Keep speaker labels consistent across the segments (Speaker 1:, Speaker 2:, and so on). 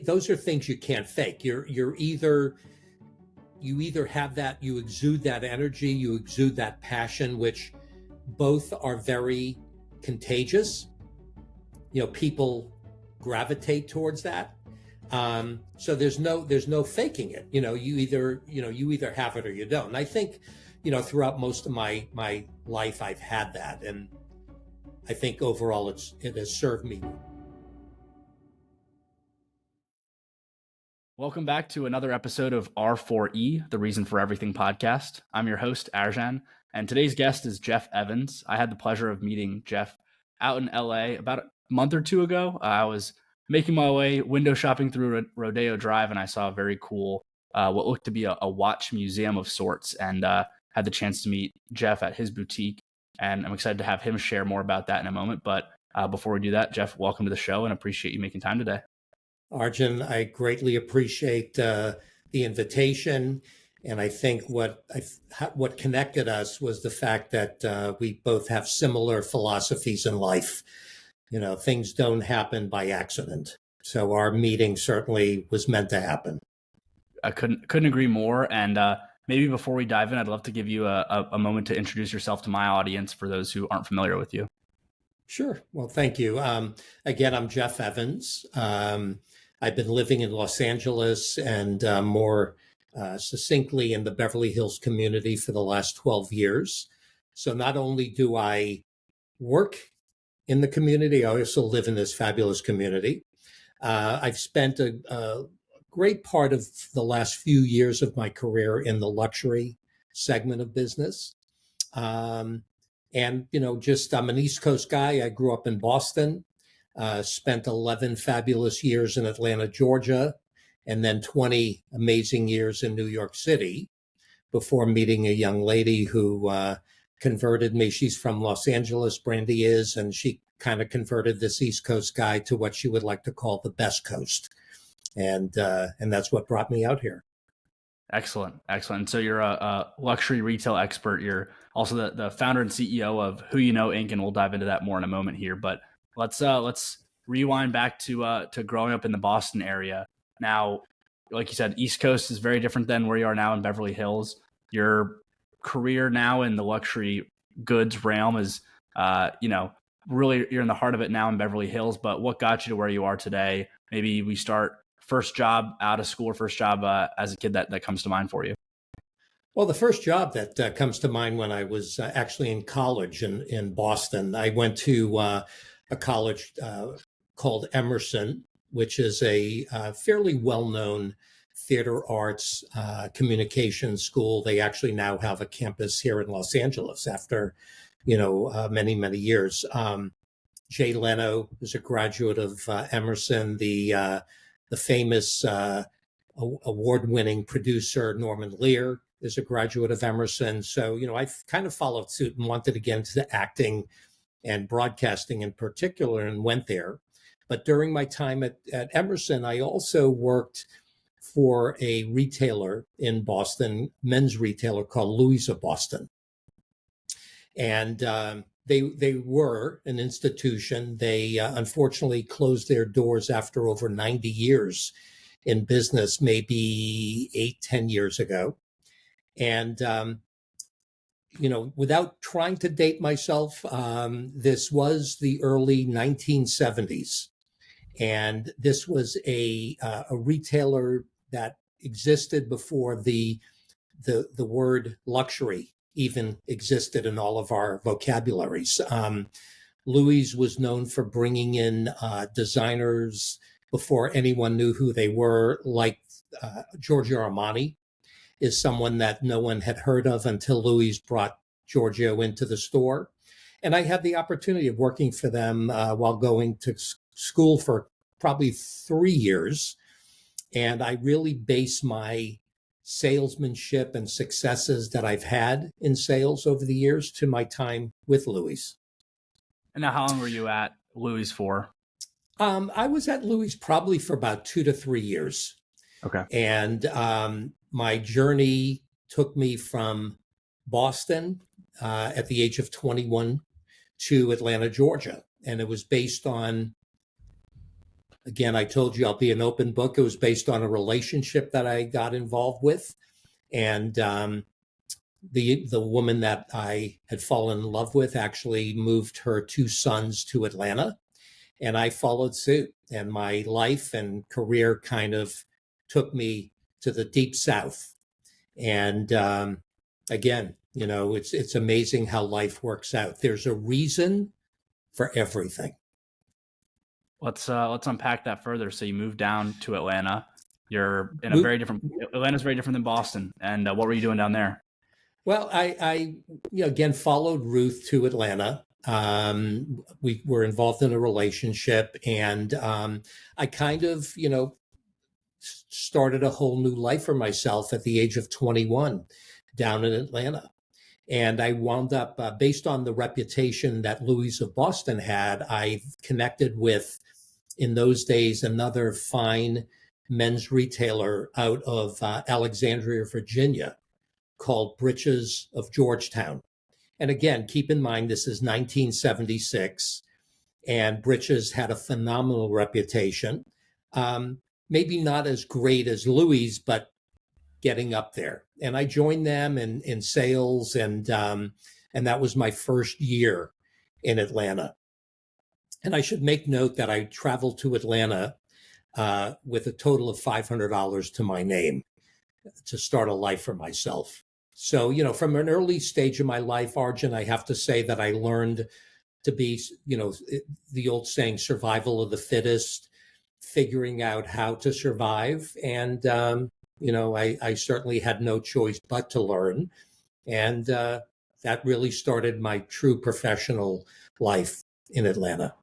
Speaker 1: those are things you can't fake. You either have that, you exude that energy, you exude that passion, which both are very contagious. People gravitate towards that. So there's no faking it. You either have it or you don't. And I think, throughout most of my life, I've had that. And I think overall it has served me.
Speaker 2: Welcome back to another episode of R4E, the Reason for Everything podcast. I'm your host, Arjan, and today's guest is Jeff Evans. I had the pleasure of meeting Jeff out in LA about a month or two ago. I was making my way window shopping through Rodeo Drive, and I saw a very cool, what looked to be a watch museum of sorts, and had the chance to meet Jeff at his boutique. And I'm excited to have him share more about that in a moment. But before we do that, Jeff, welcome to the show and appreciate you making time today.
Speaker 1: Arjan, I greatly appreciate the invitation. And I think what connected us was the fact that we both have similar philosophies in life. Things don't happen by accident. So our meeting certainly was meant to happen.
Speaker 2: I couldn't agree more. And maybe before we dive in, I'd love to give you a moment to introduce yourself to my audience for those who aren't familiar with you.
Speaker 1: Sure. Well, thank you. Again, I'm Jeff Evans. I've been living in Los Angeles and more succinctly in the Beverly Hills community for the last 12 years. So not only do I work in the community, I also live in this fabulous community. I've spent a great part of the last few years of my career in the luxury segment of business. And, I'm an East Coast guy. I grew up in Boston. Spent 11 fabulous years in Atlanta, Georgia, and then 20 amazing years in New York City before meeting a young lady who converted me. She's from Los Angeles, Brandy is, and she kind of converted this East Coast guy to what she would like to call the best coast. And that's what brought me out here.
Speaker 2: Excellent. So you're a luxury retail expert. You're also the founder and CEO of Who You Know Inc., and we'll dive into that more in a moment here. But let's rewind back to growing up in the Boston area. Now, like you said, East Coast is very different than where you are now in Beverly Hills. Your career now in the luxury goods realm is, really you're in the heart of it now in Beverly Hills. But what got you to where you are today? Maybe we start first job out of school, first job as a kid that comes to mind for you.
Speaker 1: Well, the first job that comes to mind when I was actually in college in Boston, I went to a college called Emerson, which is a fairly well-known theater arts communication school. They actually now have a campus here in Los Angeles after, many, many years. Jay Leno is a graduate of Emerson. The famous award-winning producer Norman Lear is a graduate of Emerson. So, I've kind of followed suit and wanted to get into acting and broadcasting in particular and went there. But during my time at Emerson, I also worked for a retailer in Boston, men's retailer called Louis of Boston. And they were an institution. They unfortunately closed their doors after over 90 years in business, maybe 8-10 years ago. And, without trying to date myself, this was the early 1970s. And this was a retailer that existed before the word luxury even existed in all of our vocabularies. Louis was known for bringing in designers before anyone knew who they were, like Giorgio Armani is someone that no one had heard of until Louis brought Giorgio into the store. And I had the opportunity of working for them while going to school for probably 3 years. And I really base my salesmanship and successes that I've had in sales over the years to my time with Louis.
Speaker 2: And now, how long were you at Louis for?
Speaker 1: I was at Louis probably for about 2 to 3 years.
Speaker 2: Okay.
Speaker 1: And my journey took me from Boston at the age of 21 to Atlanta, Georgia. And it was based on Again, I told you I'll be an open book. It was based on a relationship that I got involved with. And the woman that I had fallen in love with actually moved her two sons to Atlanta, and I followed suit. And my life and career kind of took me to the deep South. And again, it's amazing how life works out. There's a reason for everything.
Speaker 2: Let's unpack that further. So you moved down to Atlanta. You're in a very different. Atlanta's very different than Boston. And what were you doing down there?
Speaker 1: Well, I again followed Ruth to Atlanta. We were involved in a relationship, and I kind of started a whole new life for myself at the age of 21 down in Atlanta. And I wound up, based on the reputation that Louis of Boston had, I connected with, in those days, another fine men's retailer out of Alexandria, Virginia, called Britches of Georgetown. And again, keep in mind, this is 1976, and Britches had a phenomenal reputation. Maybe not as great as Louis, but getting up there. And I joined them in sales, and that was my first year in Atlanta. And I should make note that I traveled to Atlanta with a total of $500 to my name to start a life for myself. So, from an early stage of my life, Arjan, I have to say that I learned to be, the old saying, survival of the fittest, figuring out how to survive. And, I certainly had no choice but to learn. And that really started my true professional life in Atlanta.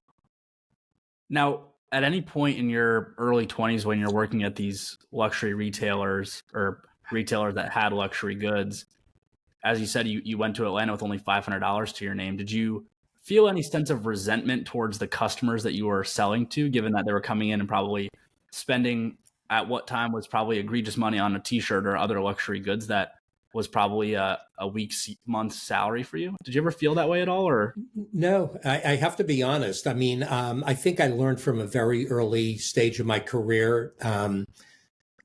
Speaker 2: Now, at any point in your early 20s when you're working at these luxury retailers or retailers that had luxury goods, as you said, you went to Atlanta with only $500 to your name. Did you feel any sense of resentment towards the customers that you were selling to, given that they were coming in and probably spending at what time was probably egregious money on a t-shirt or other luxury goods that was probably a week's, month's salary for you? Did you ever feel that way at all? Or
Speaker 1: No, I have to be honest. I mean, I think I learned from a very early stage of my career.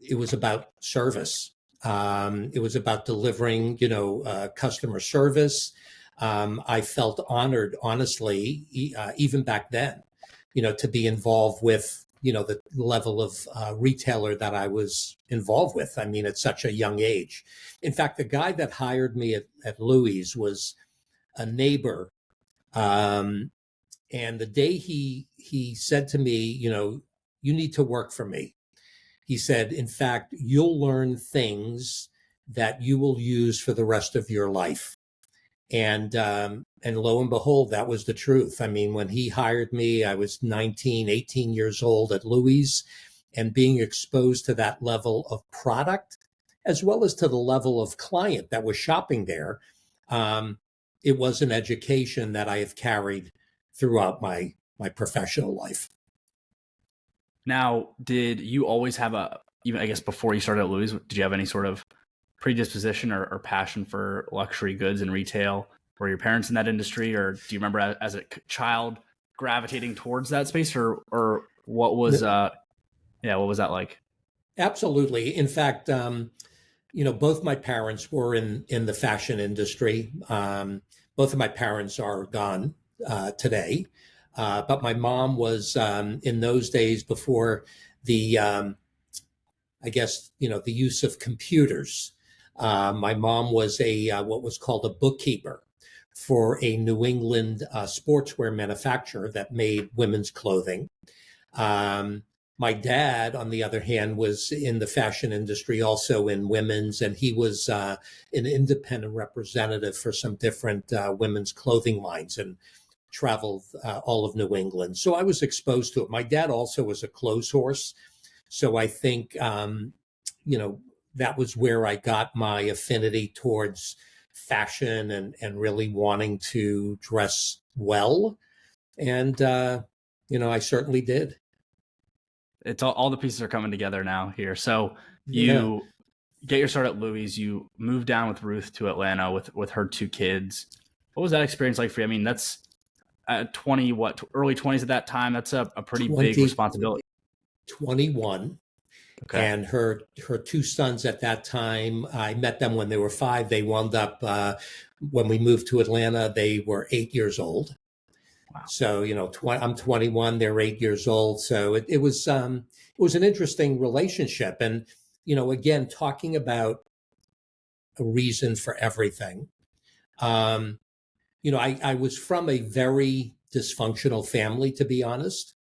Speaker 1: It was about service. It was about delivering, customer service. I felt honored, honestly, even back then, to be involved with, the level of retailer that I was involved with. I mean, at such a young age. In fact, the guy that hired me at Louis was a neighbor. And the day he said to me, you need to work for me. He said, in fact, you'll learn things that you will use for the rest of your life. And lo and behold, that was the truth. I mean, when he hired me, I was 19, 18 years old at Louis, and being exposed to that level of product, as well as to the level of client that was shopping there, it was an education that I have carried throughout my professional life.
Speaker 2: now, did you always have even I guess before you started at Louis, did you have any sort of predisposition or passion for luxury goods and retail? Were your parents in that industry, or do you remember as a child gravitating towards that space, or what was what was that like?
Speaker 1: Absolutely. In fact, both my parents were in the fashion industry. Both of my parents are gone today, but my mom was in those days before the the use of computers. My mom was what was called a bookkeeper for a New England sportswear manufacturer that made women's clothing. My dad, on the other hand, was in the fashion industry, also in women's, and he was an independent representative for some different women's clothing lines and traveled all of New England. So I was exposed to it. My dad also was a clothes horse. So I think, that was where I got my affinity towards fashion and really wanting to dress well. And, I certainly did.
Speaker 2: It's all the pieces are coming together now here. So you get your start at Louis, you moved down with Ruth to Atlanta with her two kids. What was that experience like for you? I mean, that's 20, early 20s at that time. That's a pretty
Speaker 1: 20,
Speaker 2: big responsibility.
Speaker 1: 21.
Speaker 2: Okay.
Speaker 1: And her two sons at that time, I met them when they were 5. They wound up, when we moved to Atlanta, they were 8 years old.
Speaker 2: Wow.
Speaker 1: So, I'm 21, they're 8 years old. So it was an interesting relationship. And, again, talking about a reason for everything. I was from a very dysfunctional family, to be honest.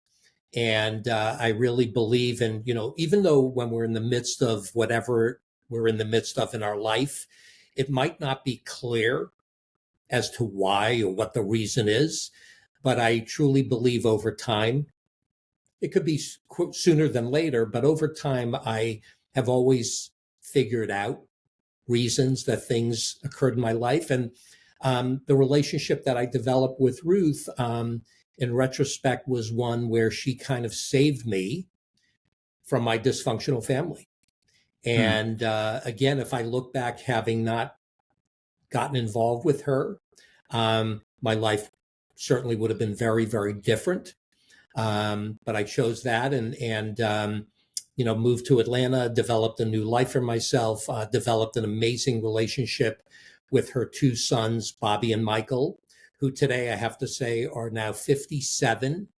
Speaker 1: And I really believe in, even though when we're in the midst of whatever we're in the midst of in our life, it might not be clear as to why or what the reason is. But I truly believe over time, it could be sooner than later, but over time, I have always figured out reasons that things occurred in my life. And the relationship that I developed with Ruth, in retrospect, was one where she kind of saved me from my dysfunctional family. And again, if I look back, having not gotten involved with her, my life certainly would have been very, very different. But I chose that and moved to Atlanta, developed a new life for myself, developed an amazing relationship with her two sons, Bobby and Michael, who today I have to say are now 57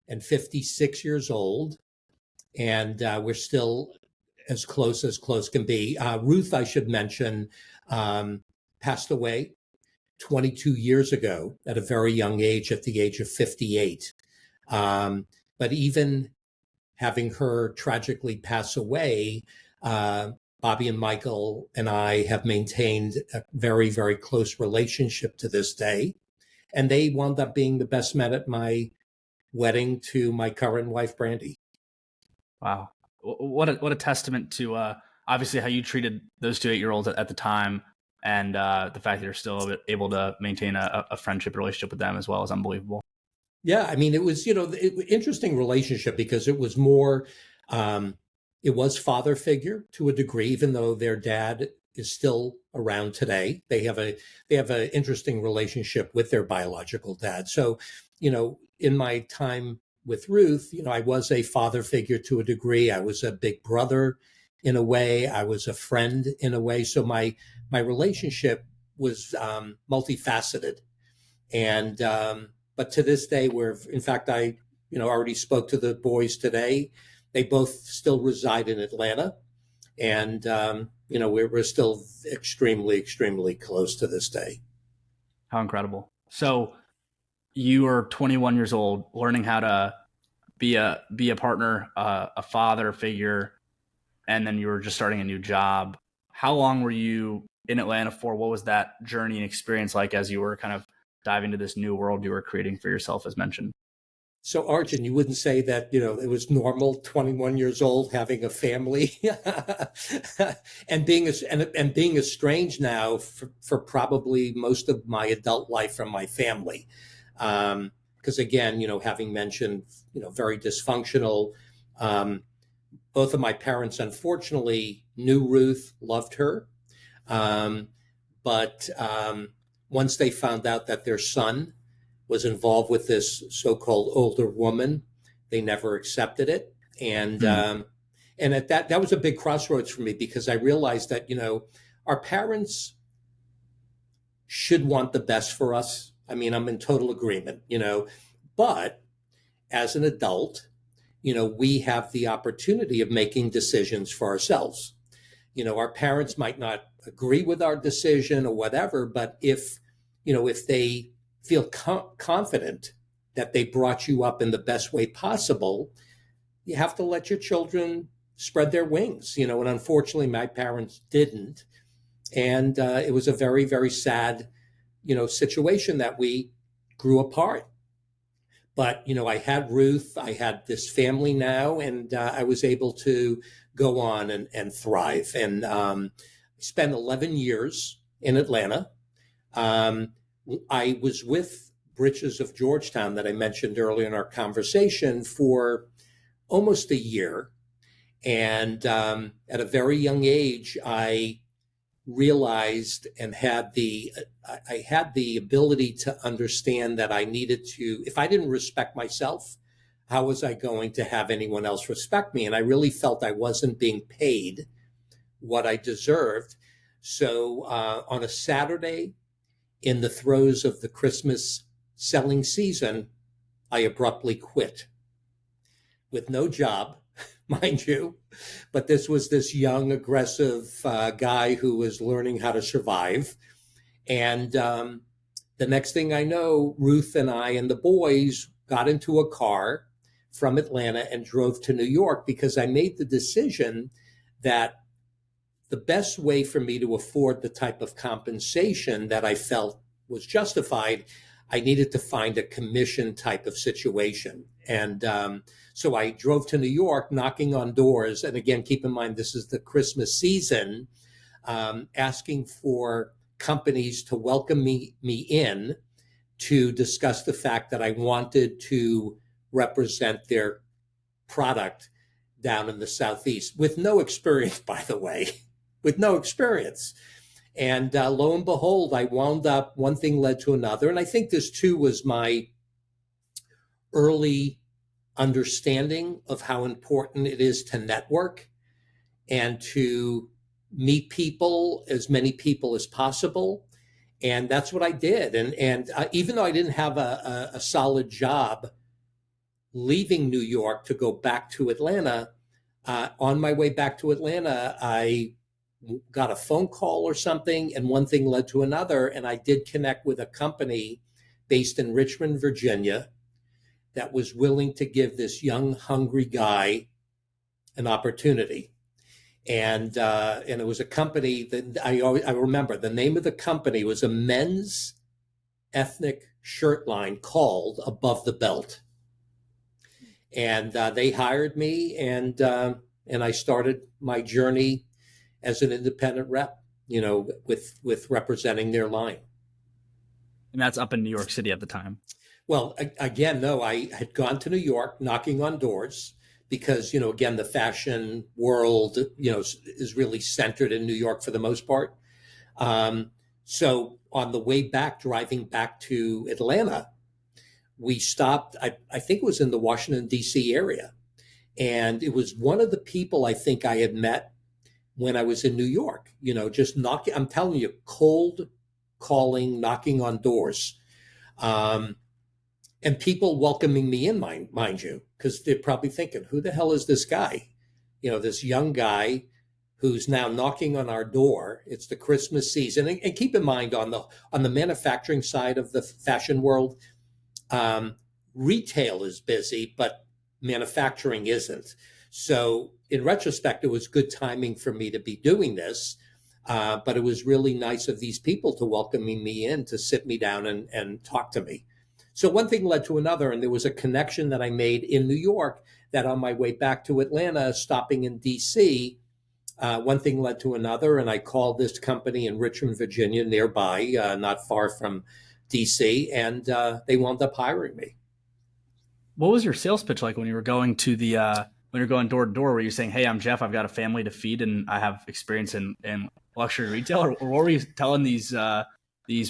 Speaker 1: and 56 years old. And we're still as close can be. Ruth, I should mention, passed away 22 years ago at a very young age, at the age of 58. But even having her tragically pass away, Bobby and Michael and I have maintained a very, very close relationship to this day. And they wound up being the best men at my wedding to my current wife, Brandy.
Speaker 2: Wow. What a testament to obviously how you treated those two 8-year-olds at the time, and the fact that you're still able to maintain a friendship relationship with them as well is unbelievable.
Speaker 1: Yeah, I mean, it was, interesting relationship because it was more, it was father figure to a degree, even though their dad is still around today. They have an interesting relationship with their biological dad. So, in my time with Ruth, I was a father figure to a degree. I was a big brother in a way. I was a friend in a way. So my relationship was multifaceted. And but to this day, in fact, I already spoke to the boys today. They both still reside in Atlanta, and we're still extremely, extremely close to this day.
Speaker 2: How incredible! So you are 21 years old, learning how to be a partner, a father figure, and then you were just starting a new job. How long were you in Atlanta for? What was that journey and experience like as you were kind of diving into this new world you were creating for yourself, as mentioned?
Speaker 1: So, Arjan, you wouldn't say that, it was normal, 21 years old, having a family and being estranged now for probably most of my adult life from my family. Because again, having mentioned, very dysfunctional, both of my parents, unfortunately, knew Ruth, loved her. But once they found out that their son was involved with this so-called older woman, they never accepted it. And at that was a big crossroads for me, because I realized that, our parents should want the best for us. I mean, I'm in total agreement, but as an adult, we have the opportunity of making decisions for ourselves. Our parents might not agree with our decision or whatever, but if they feel confident that they brought you up in the best way possible, you have to let your children spread their wings, and unfortunately my parents didn't. And it was a very, very sad, situation that we grew apart. But, I had Ruth, I had this family now, and I was able to go on and thrive. And spent 11 years in Atlanta. I was with Britches of Georgetown that I mentioned earlier in our conversation for almost a year. And at a very young age, I realized and had the ability to understand that I needed to, if I didn't respect myself, how was I going to have anyone else respect me? And I really felt I wasn't being paid what I deserved. So on a Saturday, in the throes of the Christmas selling season, I abruptly quit with no job, mind you. But this was this young, aggressive guy who was learning how to survive. And the next thing I know, Ruth and I and the boys got into a car from Atlanta and drove to New York because I made the decision that the best way for me to afford the type of compensation that I felt was justified, I needed to find a commission type of situation. And so I drove to New York, knocking on doors. And again, keep in mind, this is the Christmas season, asking for companies to welcome me in to discuss the fact that I wanted to represent their product down in the Southeast with no experience, by the way, with no experience. And lo and behold, I wound up, one thing led to another. And I think this too was my early understanding of how important it is to network and to meet people, as many people as possible. And that's what I did. And even though I didn't have a solid job leaving New York to go back to Atlanta, on my way back to Atlanta, I got a phone call or something, and one thing led to another. And I did connect with a company based in Richmond, Virginia, that was willing to give this young, hungry guy an opportunity. And it was a company that I remember the name of the company was a men's ethnic shirt line called Above the Belt. And they hired me, and I started my journey as an independent rep, with representing their line.
Speaker 2: And that's up in New York City at the time.
Speaker 1: Well, again, no, I had gone to New York knocking on doors because, again, the fashion world, is really centered in New York for the most part. So on the way back, driving back to Atlanta, we stopped, I think it was in the Washington, D.C. area. And it was one of the people I think I had met when I was in New York, just knocking, I'm telling you, cold calling, knocking on doors. And people welcoming me in, mind you, because they're probably thinking, who the hell is this guy? This young guy who's now knocking on our door. It's the Christmas season. And keep in mind, on the manufacturing side of the fashion world, retail is busy, but manufacturing isn't. So in retrospect, it was good timing for me to be doing this. But it was really nice of these people to welcome me in, to sit me down and talk to me. So one thing led to another, and there was a connection that I made in New York that on my way back to Atlanta, stopping in D.C., one thing led to another, and I called this company in Richmond, Virginia, nearby, not far from D.C., and they wound up hiring me.
Speaker 2: What was your sales pitch like when you were going to when you're going door to door? Were you saying, "Hey, I'm Jeff. I've got a family to feed, and I have experience in luxury retail," or what were you telling these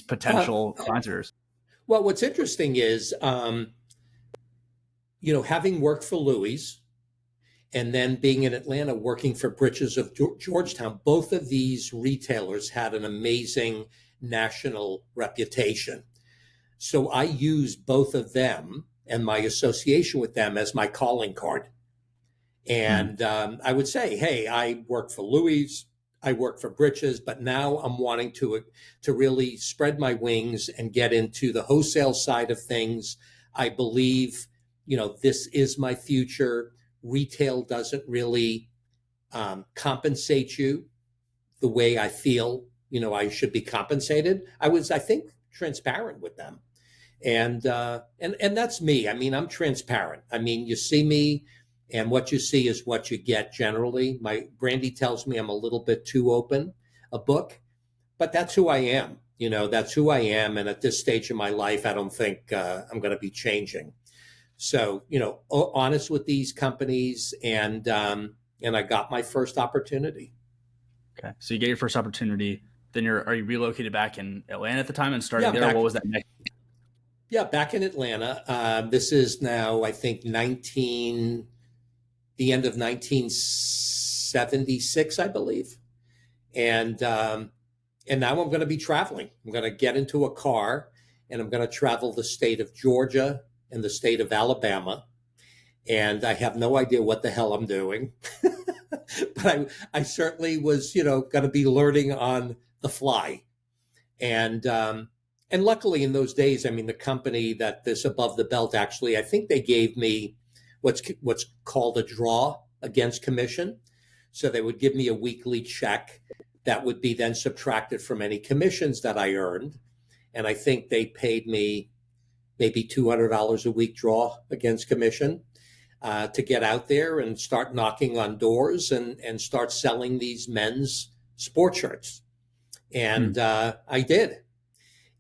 Speaker 2: potential sponsors?
Speaker 1: Well, what's interesting is, having worked for Louis and then being in Atlanta working for Britches of Georgetown, both of these retailers had an amazing national reputation. So I used both of them and my association with them as my calling card. And I would say, hey, I work for Louis, I work for Britches, but now I'm wanting to really spread my wings and get into the wholesale side of things. I believe, this is my future. Retail doesn't really compensate you the way I feel, I should be compensated. I was, I think, transparent with them. And that's me. I mean, I'm transparent. I mean, you see me, and what you see is what you get generally. My Brandy tells me I'm a little bit too open a book, but that's who I am. That's who I am. And at this stage of my life, I don't think I'm going to be changing. So, honest with these companies, and I got my first opportunity.
Speaker 2: Okay. So you get your first opportunity. Then are you relocated back in Atlanta at the time and started there? What was that next?
Speaker 1: Yeah, back in Atlanta. This is now, I think, the end of 1976, I believe. And and now I'm going to be traveling. I'm going to get into a car and I'm going to travel the state of Georgia and the state of Alabama. And I have no idea what the hell I'm doing, but I certainly was, going to be learning on the fly. And luckily in those days, I mean, the company that this above the belt actually, I think they gave me what's called a draw against commission. So they would give me a weekly check that would be then subtracted from any commissions that I earned. And I think they paid me maybe $200 a week draw against commission to get out there and start knocking on doors and start selling these men's sports shirts. And I did.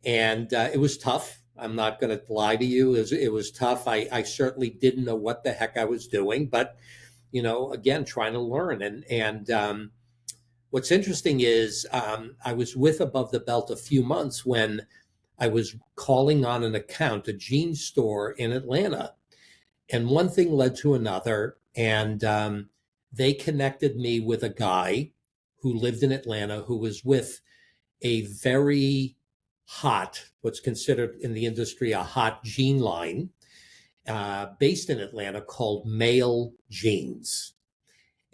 Speaker 1: And it was tough. I'm not going to lie to you. It was tough. I certainly didn't know what the heck I was doing, but, again, trying to learn. And what's interesting is I was with Above the Belt a few months when I was calling on an account, a jeans store in Atlanta. And one thing led to another. And they connected me with a guy who lived in Atlanta who was with a very hot, what's considered in the industry a hot jean line based in Atlanta called Male Jeans.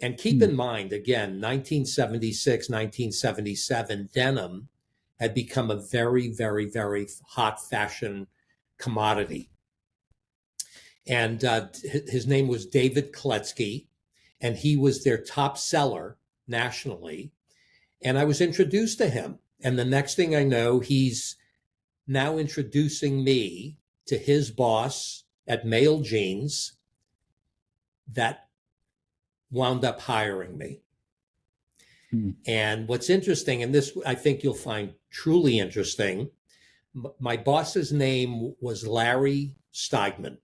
Speaker 1: And keep in mind, again, 1976, 1977, denim had become a very, very, very hot fashion commodity. And his name was David Kletsky, and he was their top seller nationally. And I was introduced to him. And the next thing I know, he's now introducing me to his boss at Male Jeans that wound up hiring me. And what's interesting, and this I think you'll find truly interesting, my boss's name was Larry Steigman.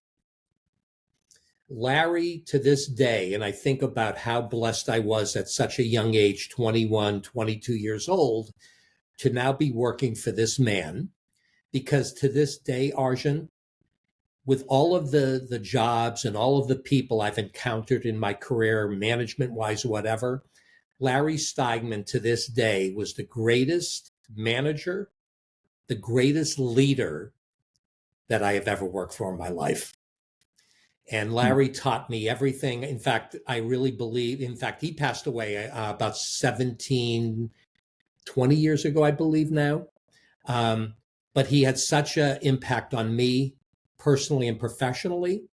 Speaker 1: Larry, to this day, and I think about how blessed I was at such a young age, 21, 22 years old, to now be working for this man, because to this day, Arjan, with all of the jobs and all of the people I've encountered in my career, management-wise, whatever, Larry Steigman to this day was the greatest manager, the greatest leader that I have ever worked for in my life. And Larry taught me everything. In fact, I really believe, he passed away about 17, 20 years ago, I believe now. But he had such an impact on me personally and professionally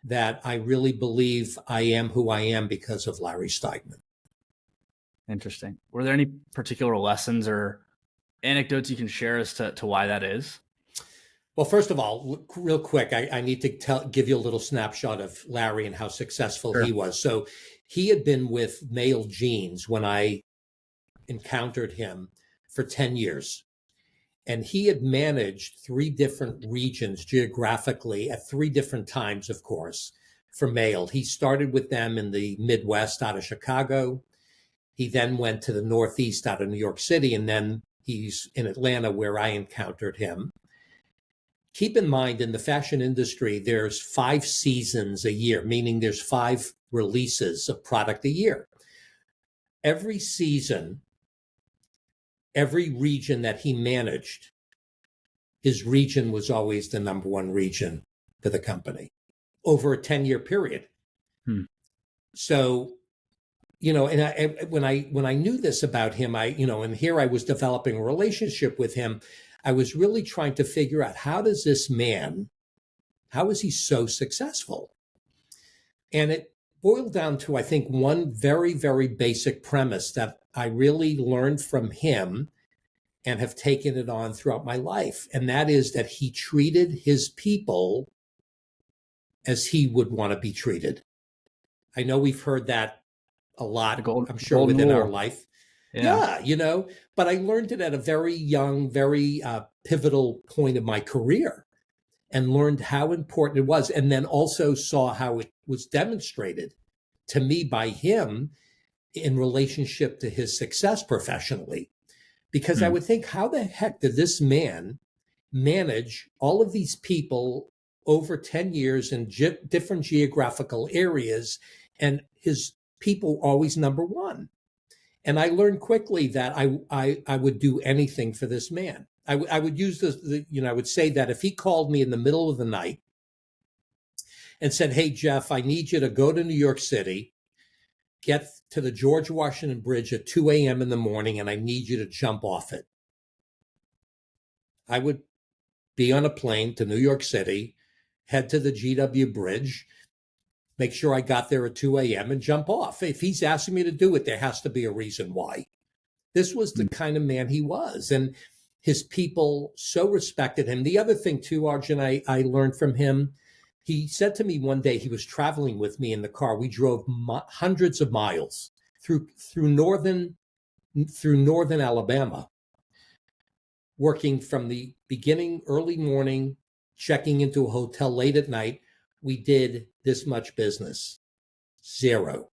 Speaker 1: that I really believe I am who I am because of Larry Steigman.
Speaker 2: Interesting. Were there any particular lessons or anecdotes you can share as to why that is?
Speaker 1: Well, first of all, real quick, I need to give you a little snapshot of Larry and how successful he was. So he had been with Male Jeans when I encountered him for 10 years. And he had managed 3 different regions geographically at 3 different times, of course, for Male. He started with them in the Midwest out of Chicago. He then went to the Northeast out of New York City, and then he's in Atlanta where I encountered him. Keep in mind, in the fashion industry, there's 5 seasons a year, meaning there's 5 releases of product a year. Every season, every region that he managed, his region was always the number 1 region for the company over a 10-year period. So, and when I knew this about him, and here I was developing a relationship with him, I was really trying to figure out how is he so successful? And it boiled down to, I think, one very, very basic premise that I really learned from him and have taken it on throughout my life. And that is that he treated his people as he would want to be treated. I know we've heard that a lot, I'm sure, within our life. Yeah, but I learned it at a very young, very pivotal point of my career and learned how important it was. And then also saw how it was demonstrated to me by him in relationship to his success professionally. Because I would think, how the heck did this man manage all of these people over 10 years in different geographical areas, and his people always number one. And I learned quickly that I would do anything for this man. I would use I would say that if he called me in the middle of the night and said, "Hey, Jeff, I need you to go to New York City, get to the George Washington Bridge at 2 a.m. in the morning, and I need you to jump off it." I would be on a plane to New York City, head to the GW Bridge, make sure I got there at 2 a.m. and jump off. If he's asking me to do it, there has to be a reason why. This was the kind of man he was. And his people so respected him. The other thing too, Arjun, I learned from him, he said to me one day, he was traveling with me in the car. We drove hundreds of miles through northern Alabama, working from the beginning, early morning, checking into a hotel late at night. We did this much business, zero.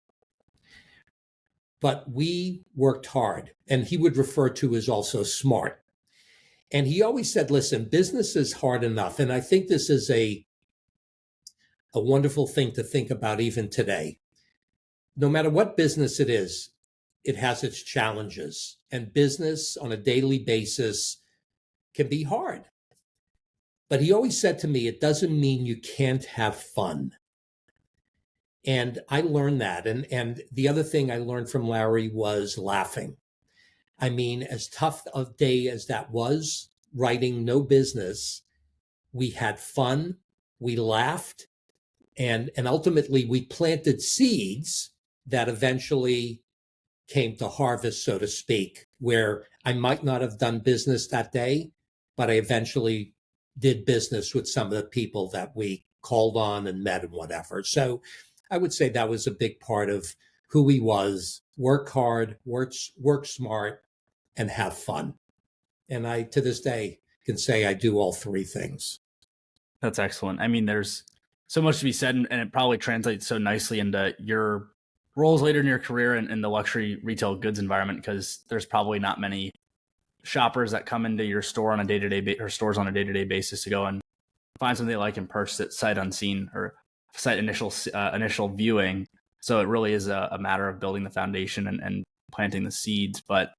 Speaker 1: But we worked hard, and he would refer to as also smart. And he always said, listen, business is hard enough. And I think this is a wonderful thing to think about even today. No matter what business it is, it has its challenges. And business on a daily basis can be hard. But he always said to me, it doesn't mean you can't have fun. And I learned that. And the other thing I learned from Larry was laughing. I mean, as tough a day as that was, writing no business, we had fun, we laughed, and ultimately we planted seeds that eventually came to harvest, so to speak, where I might not have done business that day, but I eventually did business with some of the people that we called on and met and whatever. So I would say that was a big part of who he was. Work hard, work smart, and have fun. And I, to this day, can say I do all three things.
Speaker 2: That's excellent. I mean, there's so much to be said, and it probably translates so nicely into your roles later in your career in the luxury retail goods environment, because there's probably not many shoppers that come into your store on a day-to-day or stores on a day-to-day basis to go and find something they like and purchase it sight unseen or sight initial viewing. So it really is a matter of building the foundation and planting the seeds. But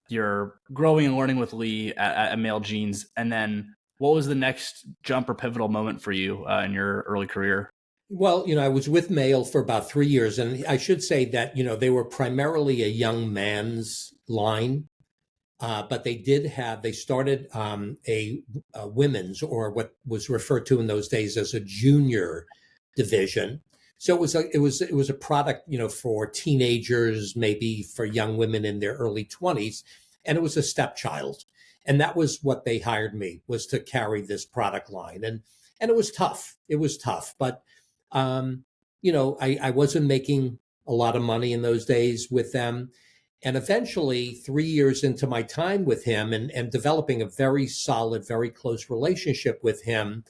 Speaker 2: you're growing and learning with Lee at Male Jeans, and then what was the next jump or pivotal moment for you in your early career?
Speaker 1: Well, I was with Male for about 3 years, and I should say that, they were primarily a young man's line, but they started a women's, or what was referred to in those days as a junior division. So it was a product, for teenagers, maybe for young women in their early 20s, and it was a stepchild. And that was what they hired me, was to carry this product line. And it was tough. It was tough. But, I wasn't making a lot of money in those days with them. And eventually, 3 years into my time with him and developing a very solid, very close relationship with him,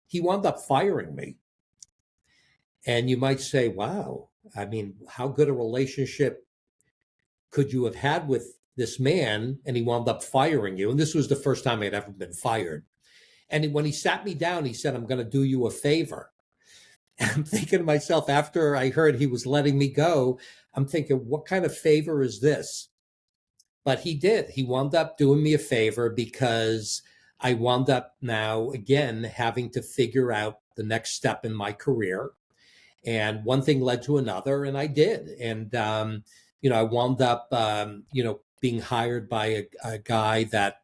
Speaker 1: he wound up firing me. And you might say, wow, I mean, how good a relationship could you have had with this man? And he wound up firing you. And this was the first time I'd ever been fired. And when he sat me down, he said, I'm going to do you a favor. And I'm thinking to myself, after I heard he was letting me go, I'm thinking, what kind of favor is this? But he did. He wound up doing me a favor, because I wound up now, again, having to figure out the next step in my career. And one thing led to another, and I did. And, I wound up, being hired by a guy that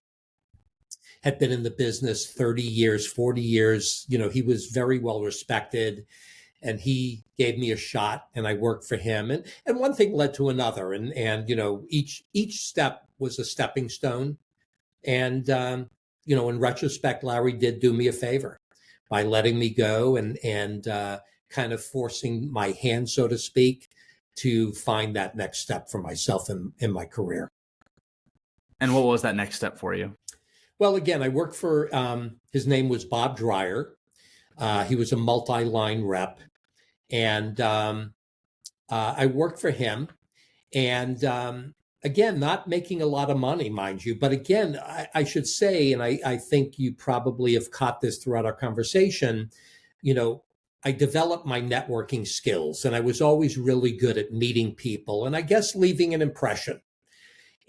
Speaker 1: had been in the business 30 years, 40 years. He was very well respected, and he gave me a shot, and I worked for him. And one thing led to another. And each step was a stepping stone. And, in retrospect, Larry did do me a favor by letting me go and kind of forcing my hand, so to speak, to find that next step for myself in my career.
Speaker 2: And what was that next step for you?
Speaker 1: Well, again, I worked for, his name was Bob Dreyer. He was a multi-line rep. And I worked for him. And again, not making a lot of money, mind you. But again, I should say, and I think you probably have caught this throughout our conversation, I developed my networking skills and I was always really good at meeting people and I guess leaving an impression.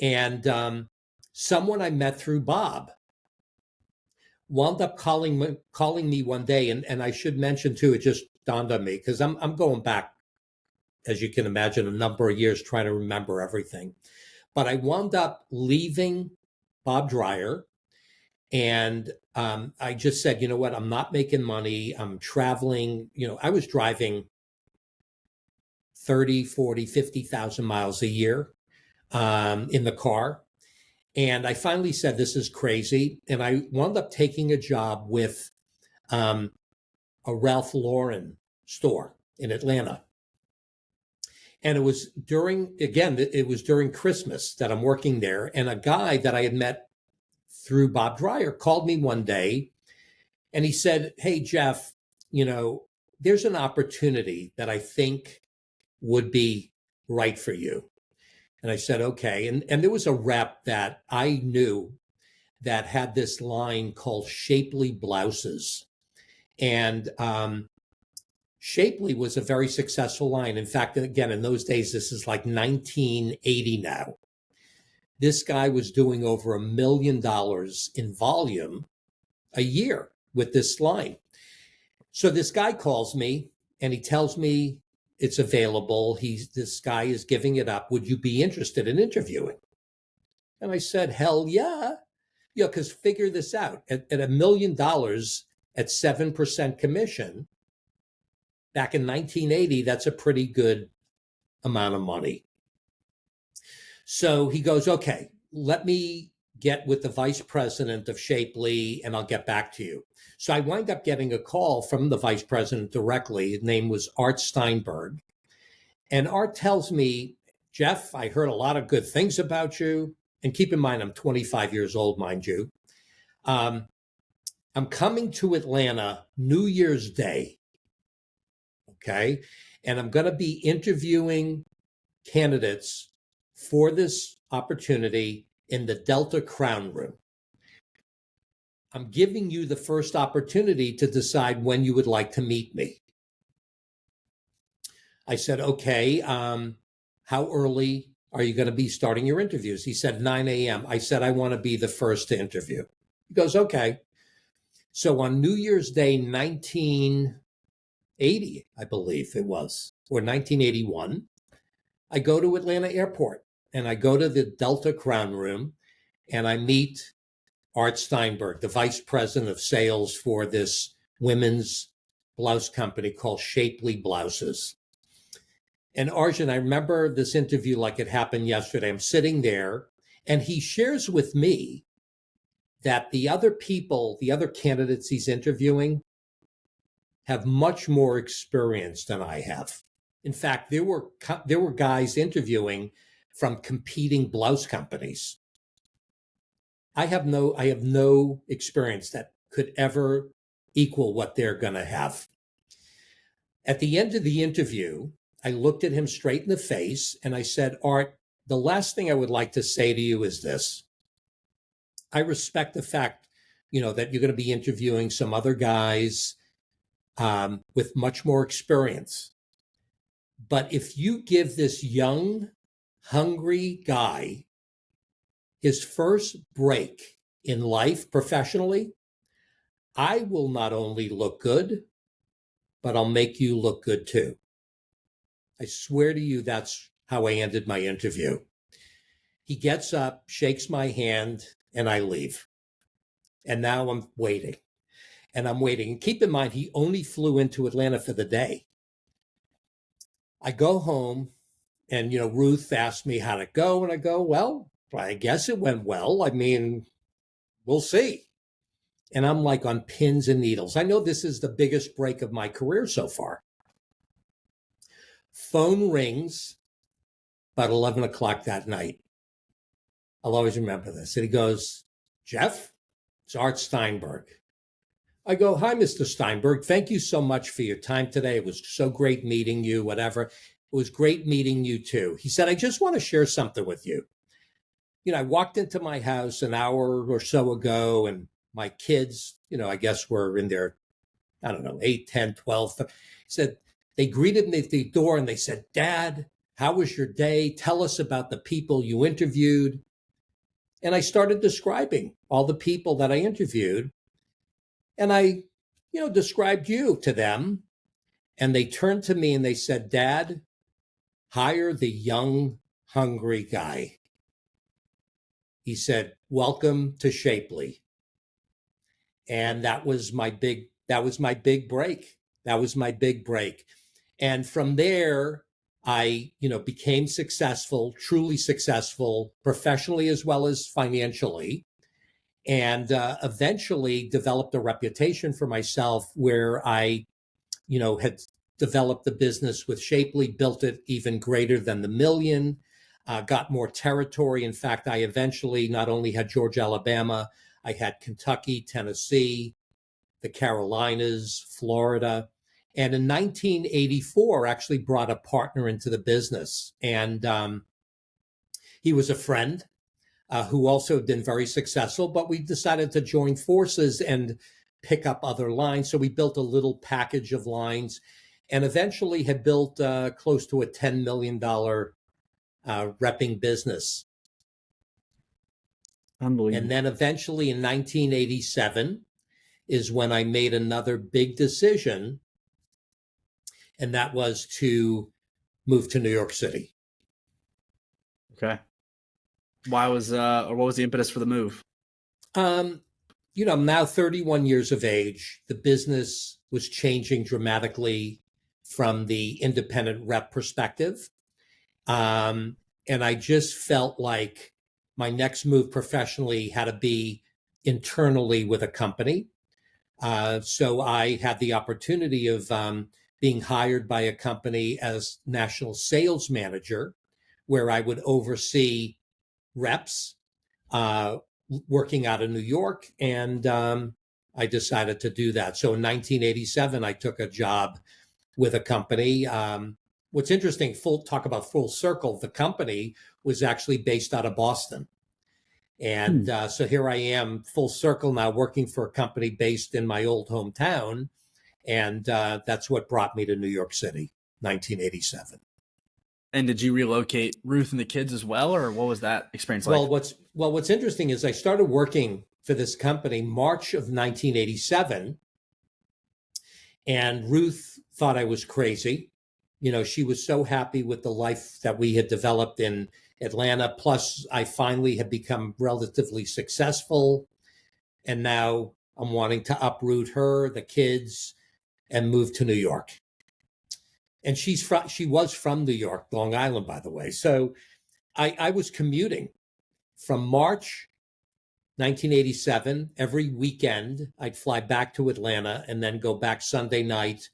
Speaker 1: And someone I met through Bob wound up calling me one day. And I should mention too, it just dawned on me because I'm going back, as you can imagine, a number of years trying to remember everything. But I wound up leaving Bob Dreyer. And I just said, you know what, I'm not making money. I'm traveling. I was driving 30, 40, 50,000 miles a year in the car. And I finally said, this is crazy. And I wound up taking a job with a Ralph Lauren store in Atlanta. And it was during Christmas that I'm working there. And a guy that I had met through Bob Dreyer called me one day and he said, hey, Jeff, there's an opportunity that I think would be right for you. And I said, okay. And there was a rep that I knew that had this line called Shapely Blouses. And Shapely was a very successful line. In fact, again, in those days, this is like 1980 now. This guy was doing over $1 million in volume a year with this line. So this guy calls me and he tells me it's available. This guy is giving it up. Would you be interested in interviewing? And I said, hell yeah. Because figure this out. At $1 million at 7% commission, back in 1980, that's a pretty good amount of money. So he goes, okay, let me get with the vice president of Shapely and I'll get back to you. So I wind up getting a call from the vice president directly. His name was Art Steinberg. And Art tells me, Jeff, I heard a lot of good things about you. And keep in mind, I'm 25 years old, mind you. I'm coming to Atlanta New Year's Day. Okay. And I'm going to be interviewing candidates for this opportunity in the Delta Crown Room. I'm giving you the first opportunity to decide when you would like to meet me. I said, okay, how early are you going to be starting your interviews? He said 9 a.m. I said, I want to be the first to interview. He goes, okay. So on New Year's Day, 1980, I believe it was, or 1981, I go to Atlanta Airport and I go to the Delta Crown Room and I meet Art Steinberg, the vice president of sales for this women's blouse company called Shapely Blouses. And Arjan, I remember this interview like it happened yesterday. I'm sitting there and he shares with me that the other candidates he's interviewing have much more experience than I have. In fact, there were guys interviewing from competing blouse companies. I have no experience that could ever equal what they're going to have. At the end of the interview, I looked at him straight in the face and I said, Art, the last thing I would like to say to you is this. I respect the fact, that you're going to be interviewing some other guys with much more experience. But if you give this young, hungry guy his first break in life professionally, I will not only look good, but I'll make you look good too. I swear to you, that's how I ended my interview. He gets up, shakes my hand, and I leave. And now I'm waiting. And I'm waiting. And keep in mind, he only flew into Atlanta for the day. I go home and, Ruth asked me how'd it go. And I go, well, I guess it went well. I mean, we'll see. And I'm like on pins and needles. I know this is the biggest break of my career so far. Phone rings about 11 o'clock that night. I'll always remember this. And he goes, Jeff, it's Art Steinberg. I go, hi, Mr. Steinberg. Thank you so much for your time today. It was so great meeting you, whatever. It was great meeting you too. He said, I just want to share something with you. I walked into my house an hour or so ago, and my kids, I guess were in their, I don't know, 8, 10, 12. Said, they greeted me at the door and they said, "Dad, how was your day? Tell us about the people you interviewed." And I started describing all the people that I interviewed. And I, described you to them. And they turned to me and they said, "Dad, hire the young, hungry guy." He said, "Welcome to Shapely." And that was my big break. That was my big break. And from there, I, became successful, truly successful, professionally as well as financially, and eventually developed a reputation for myself where I, had developed the business with Shapely, built it even greater than the million, got more territory. In fact, I eventually not only had Georgia, Alabama, I had Kentucky, Tennessee, the Carolinas, Florida. And in 1984, actually brought a partner into the business. And he was a friend who also had been very successful, but we decided to join forces and pick up other lines. So we built a little package of lines and eventually had built close to a $10 million repping business.
Speaker 2: Unbelievable.
Speaker 1: And then eventually in 1987 is when I made another big decision, and that was to move to New York City.
Speaker 2: Okay. Why was or what was the impetus for the move?
Speaker 1: I'm now 31 years of age. The business was changing dramatically from the independent rep perspective. And I just felt like my next move professionally had to be internally with a company. So I had the opportunity of being hired by a company as national sales manager, where I would oversee reps working out of New York. And I decided to do that. So in 1987, I took a job with a company. What's interesting, talk about full circle, the company was actually based out of Boston. And so here I am, full circle now, working for a company based in my old hometown. And that's what brought me to New York City, 1987.
Speaker 2: And did you relocate Ruth and the kids as well, or what was that experience like?
Speaker 1: What's interesting is I started working for this company March of 1987, and Ruth thought I was crazy. She was so happy with the life that we had developed in Atlanta. Plus, I finally had become relatively successful, and now I'm wanting to uproot her, the kids, and move to New York. And she was from New York, Long Island, by the way. So I was commuting from March 1987. Every weekend, I'd fly back to Atlanta and then go back Sunday night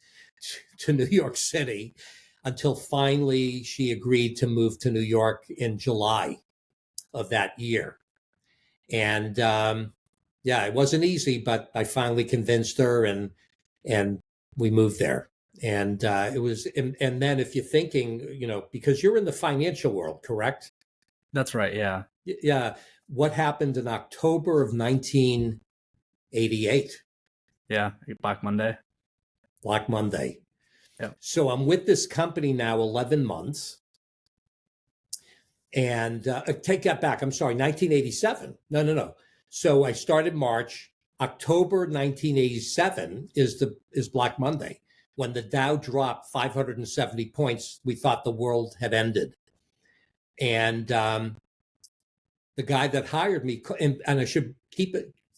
Speaker 1: to New York City until finally she agreed to move to New York in July of that year. And it wasn't easy, but I finally convinced her, and we moved there. And it was, and then if you're thinking, because you're in the financial world, correct?
Speaker 2: That's right. Yeah.
Speaker 1: Yeah. What happened in October of 1988?
Speaker 2: Yeah. Black Monday.
Speaker 1: Black Monday.
Speaker 2: Yeah.
Speaker 1: So I'm with this company now 11 months. And take that back. I'm sorry, 1987. No. So I started March. October 1987 is Black Monday. When the Dow dropped 570 points, we thought the world had ended. And the guy that hired me, and I should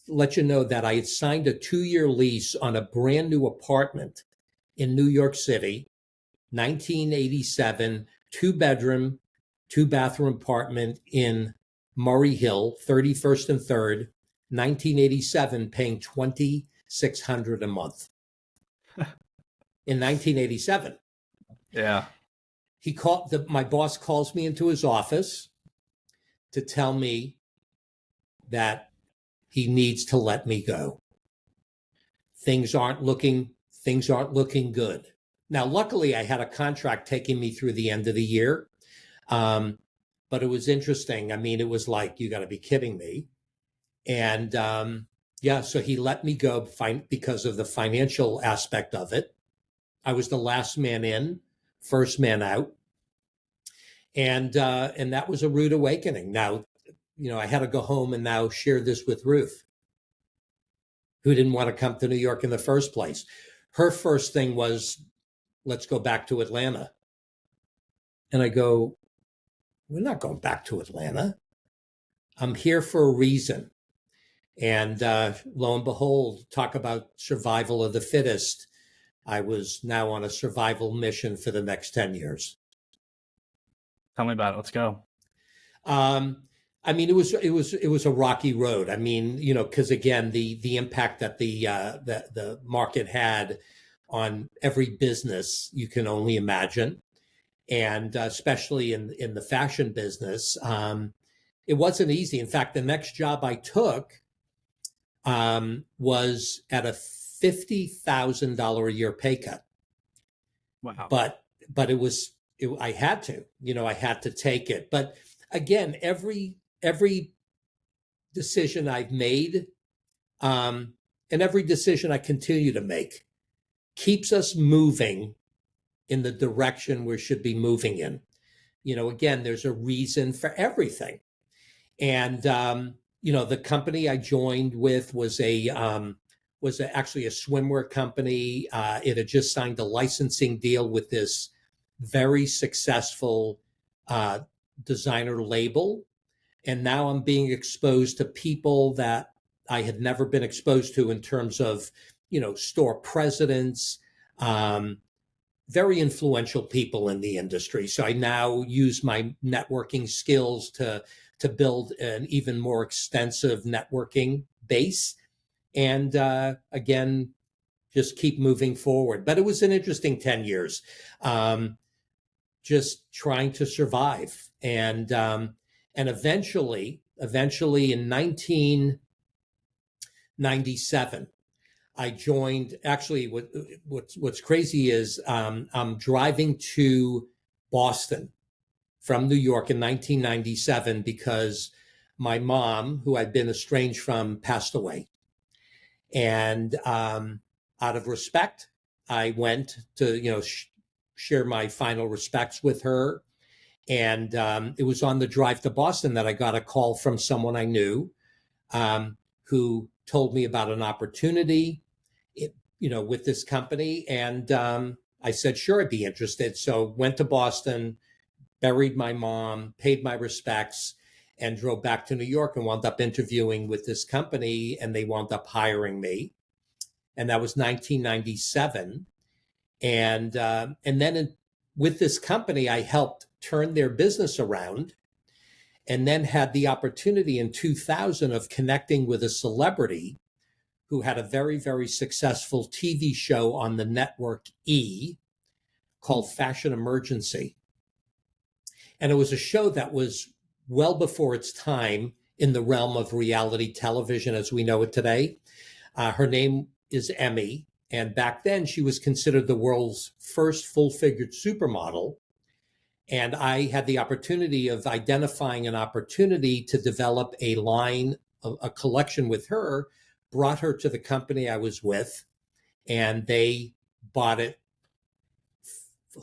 Speaker 1: let you know that I had signed a 2-year lease on a brand new apartment in New York City, 1987, 2-bedroom, 2-bathroom apartment in Murray Hill, 31st and 3rd, 1987, paying $2,600 a month. In 1987.
Speaker 2: Yeah.
Speaker 1: My boss calls me into his office to tell me that he needs to let me go. Things aren't looking good. Now, luckily, I had a contract taking me through the end of the year. but it was interesting. I mean, it was like, you got to be kidding me. And yeah, so he let me go because of the financial aspect of it. I was the last man in, first man out. And that was a rude awakening. Now, I had to go home and now share this with Ruth, who didn't want to come to New York in the first place. Her first thing was, let's go back to Atlanta. And I go, we're not going back to Atlanta. I'm here for a reason. And lo and behold, talk about survival of the fittest. I was now on a survival mission for the next 10 years.
Speaker 2: Tell me about it. Let's go.
Speaker 1: I mean, it was a rocky road. I mean, because again, the impact that the market had on every business, you can only imagine, and especially in the fashion business, it wasn't easy. In fact, the next job I took was at a $50,000 a year pay cut.
Speaker 2: Wow.
Speaker 1: But I had to, I had to take it. But again, every decision I've made, and every decision I continue to make, keeps us moving in the direction we should be moving in. Again, there's a reason for everything. And the company I joined with was actually a swimwear company. It had just signed a licensing deal with this very successful designer label. And now I'm being exposed to people that I had never been exposed to in terms of, store presidents, very influential people in the industry. So I now use my networking skills to build an even more extensive networking base. And again, just keep moving forward. But it was an interesting 10 years, just trying to survive. And eventually in 1997, I joined. Actually, what's crazy is I'm driving to Boston from New York in 1997 because my mom, who I'd been estranged from, passed away. And out of respect, I went to share my final respects with her. And it was on the drive to Boston that I got a call from someone I knew, who told me about an opportunity, with this company. And I said, sure, I'd be interested. So went to Boston, buried my mom, paid my respects, and drove back to New York and wound up interviewing with this company, and they wound up hiring me. And that was 1997. And then with this company, I helped turn their business around, and then had the opportunity in 2000 of connecting with a celebrity who had a very, very successful TV show on the network E called Fashion Emergency. And it was a show that was well before its time in the realm of reality television as we know it today. Her name is Emmy. And back then she was considered the world's first full-figured supermodel. And I had the opportunity of identifying an opportunity to develop a line, a collection with her, brought her to the company I was with, and they bought it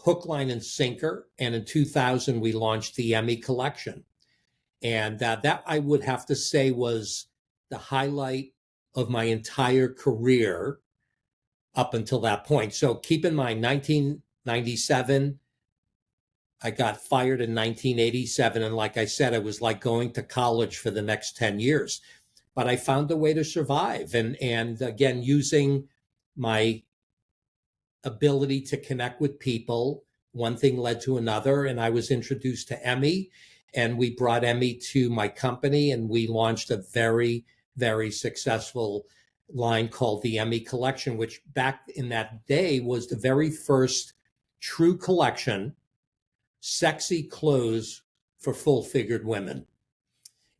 Speaker 1: hook, line, and sinker. And in 2000, we launched the Emmy collection. And that I would have to say was the highlight of my entire career up until that point. So keep in mind, 1997, I got fired in 1987. And like I said, it was like going to college for the next 10 years. But I found a way to survive. And again, using my ability to connect with people, one thing led to another. And I was introduced to Emmy, and we brought Emmy to my company, and we launched a very, very successful line called the Emmy collection, which back in that day was the very first true collection, sexy clothes for full-figured women.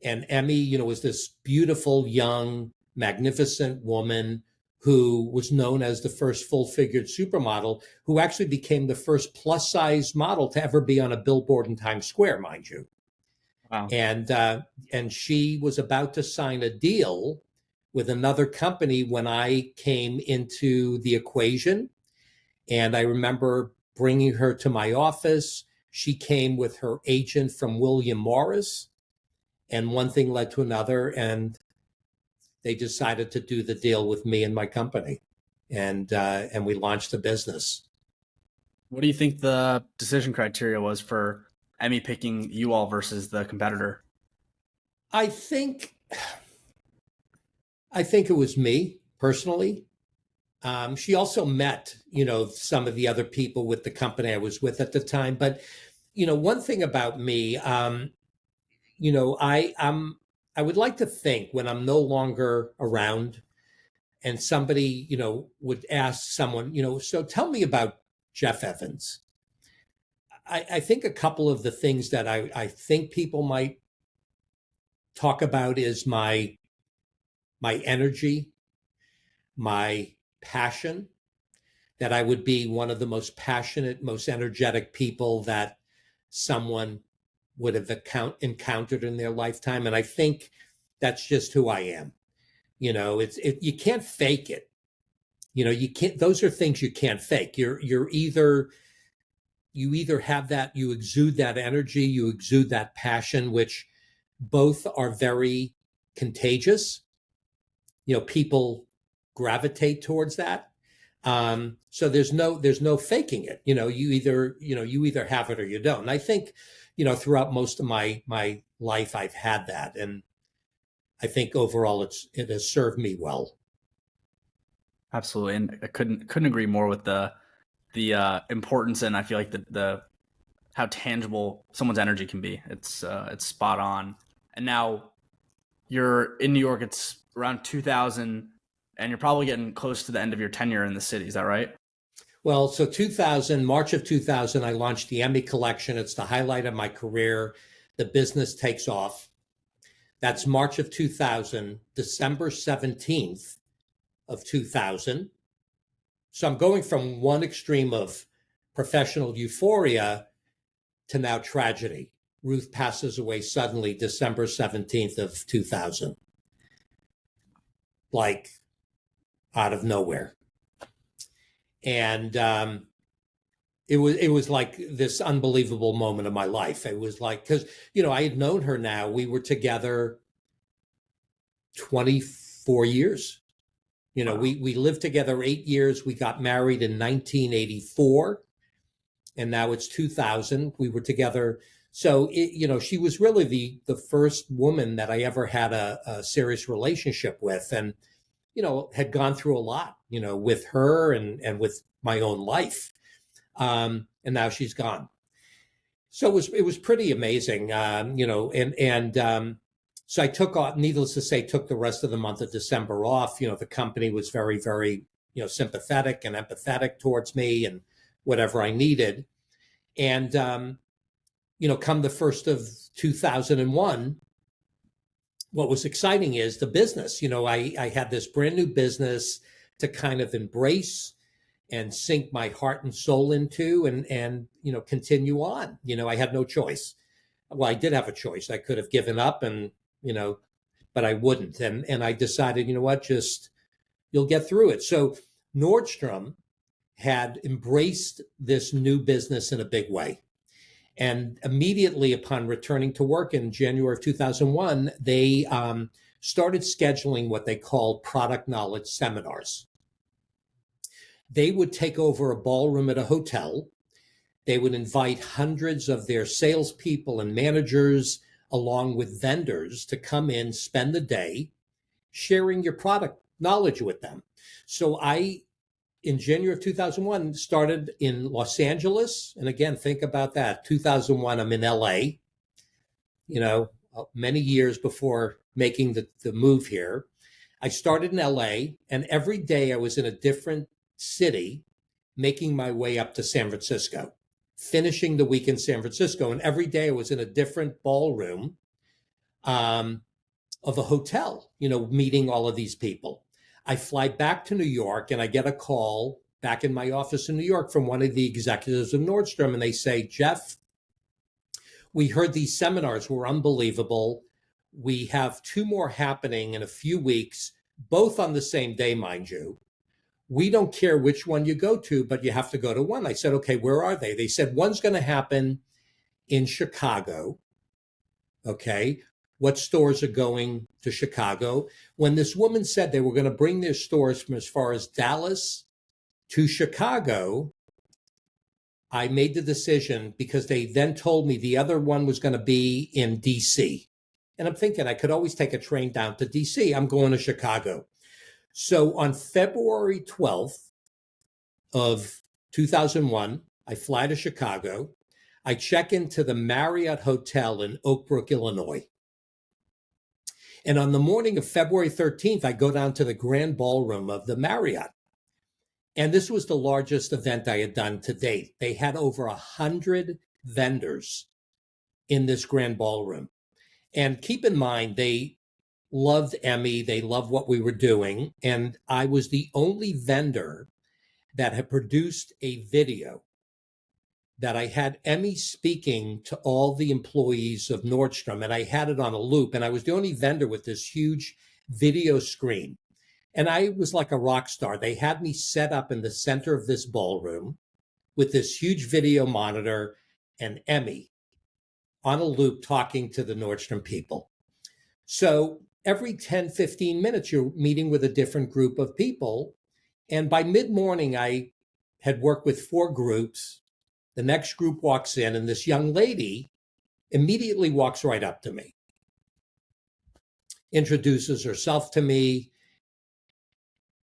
Speaker 1: And Emmy, was this beautiful, young, magnificent woman who was known as the first full-figured supermodel, who actually became the first plus-size model to ever be on a billboard in Times Square, mind you.
Speaker 2: Wow.
Speaker 1: And she was about to sign a deal with another company when I came into the equation. And I remember bringing her to my office. She came with her agent from William Morris, and one thing led to another, and they decided to do the deal with me and my company, and we launched the business.
Speaker 2: What do you think the decision criteria was for Emmy picking you all versus the competitor?
Speaker 1: I think it was me personally. She also met, some of the other people with the company I was with at the time. But, one thing about me, I would like to think when I'm no longer around and somebody, would ask someone, so tell me about Jeff Evans. I think a couple of the things that I think people might talk about is my energy, my passion, that I would be one of the most passionate, most energetic people that someone would have encountered in their lifetime. And I think that's just who I am. You can't fake it. You can't, those are things you can't fake. You either have that, you exude that energy, you exude that passion, which both are very contagious. People gravitate towards that. So there's no faking it. You either have it or you don't. And I think, throughout most of my life, I've had that. And I think overall it has served me well.
Speaker 2: Absolutely. And I couldn't agree more with the importance, and I feel like the how tangible someone's energy can be. It's spot on. And now you're in New York. It's around 2000, and you're probably getting close to the end of your tenure in the city. Is that right?
Speaker 1: Well, so March of 2000, I launched the Emmy collection. It's the highlight of my career. The business takes off. That's March of 2000, December 17th of 2000. So I'm going from one extreme of professional euphoria to now tragedy. Ruth passes away suddenly December 17th of 2000. Like out of nowhere. And it was like this unbelievable moment of my life. It was like, because, I had known her now. We were together 24 years.
Speaker 2: Wow.
Speaker 1: We lived together 8 years. We got married in 1984. And now it's 2000. We were together. So, she was really the first woman that I ever had a serious relationship with. And, had gone through a lot, with her and with my own life. And now she's gone. So it was pretty amazing, so I took off, needless to say, took the rest of the month of December off. The company was very, very, sympathetic and empathetic towards me and whatever I needed. And, come the first of 2001, what was exciting is the business. I had this brand new business to kind of embrace and sink my heart and soul into and continue on. I had no choice. Well, I did have a choice. I could have given up and, but I wouldn't. And I decided, just you'll get through it. So Nordstrom had embraced this new business in a big way. And immediately upon returning to work in January of 2001, they started scheduling what they called product knowledge seminars. They would take over a ballroom at a hotel. They would invite hundreds of their salespeople and managers, along with vendors, to come in, spend the day sharing your product knowledge with them. So in January of 2001, started in Los Angeles. And again, think about that. 2001, I'm in LA, many years before making the move here. I started in LA, and every day I was in a different city, making my way up to San Francisco, finishing the week in San Francisco. And every day I was in a different ballroom of a hotel, meeting all of these people. I fly back to New York and I get a call back in my office in New York from one of the executives of Nordstrom. And they say, Jeff, We heard these seminars were unbelievable. We have 2 more happening in a few weeks, both on the same day, mind you. We don't care which one you go to, but you have to go to one. I said, okay, where are they? They said, one's going to happen in Chicago. Okay. What stores are going to Chicago? When this woman said they were going to bring their stores from as far as Dallas to Chicago, I made the decision because they then told me the other one was going to be in DC. And I'm thinking I could always take a train down to DC. I'm going to Chicago. So on February 12th of 2001, I fly to Chicago. I check into the Marriott Hotel in Oak Brook, Illinois. And on the morning of February 13th, I go down to the grand ballroom of the Marriott. And this was the largest event I had done to date. They had over 100 vendors in this grand ballroom. And keep in mind, they loved Emmy. They loved what we were doing. And I was the only vendor that had produced a video that I had Emmy speaking to all the employees of Nordstrom. And I had it on a loop. And I was the only vendor with this huge video screen. And I was like a rock star. They had me set up in the center of this ballroom with this huge video monitor and Emmy on a loop talking to the Nordstrom people. So every 10, 15 minutes, you're meeting with a different group of people. And by mid-morning, I had worked with 4 groups. The next group walks in, and this young lady immediately walks right up to me, introduces herself to me.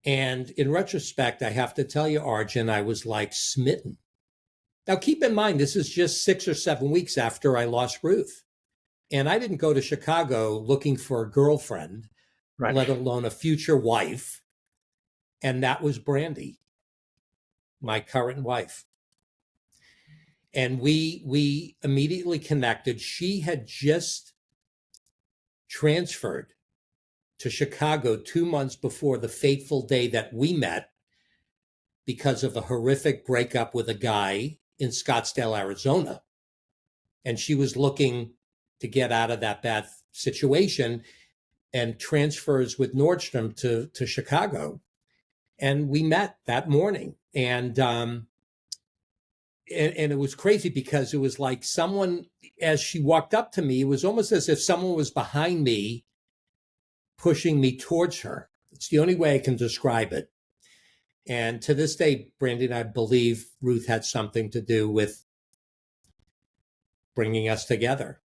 Speaker 1: And in retrospect, I have to tell you, Arjan, I was like smitten. Now, keep in mind, this is just 6 or 7 weeks after I lost Ruth. And I didn't go to Chicago looking for a girlfriend,
Speaker 2: Right.
Speaker 1: let alone a future wife. And that was Brandy, my current wife. And we immediately connected. She had just transferred to Chicago 2 months before the fateful day that we met because of a horrific breakup with a guy in Scottsdale, Arizona. And she was looking to get out of that bad situation and transfers with Nordstrom to Chicago. And we met that morning. And it was crazy because it was like someone, as she walked up to me, it was almost as if someone was behind me pushing me towards her. It's the only way I can describe it. And to this day, Brandon, I believe Ruth had something to do with bringing us together.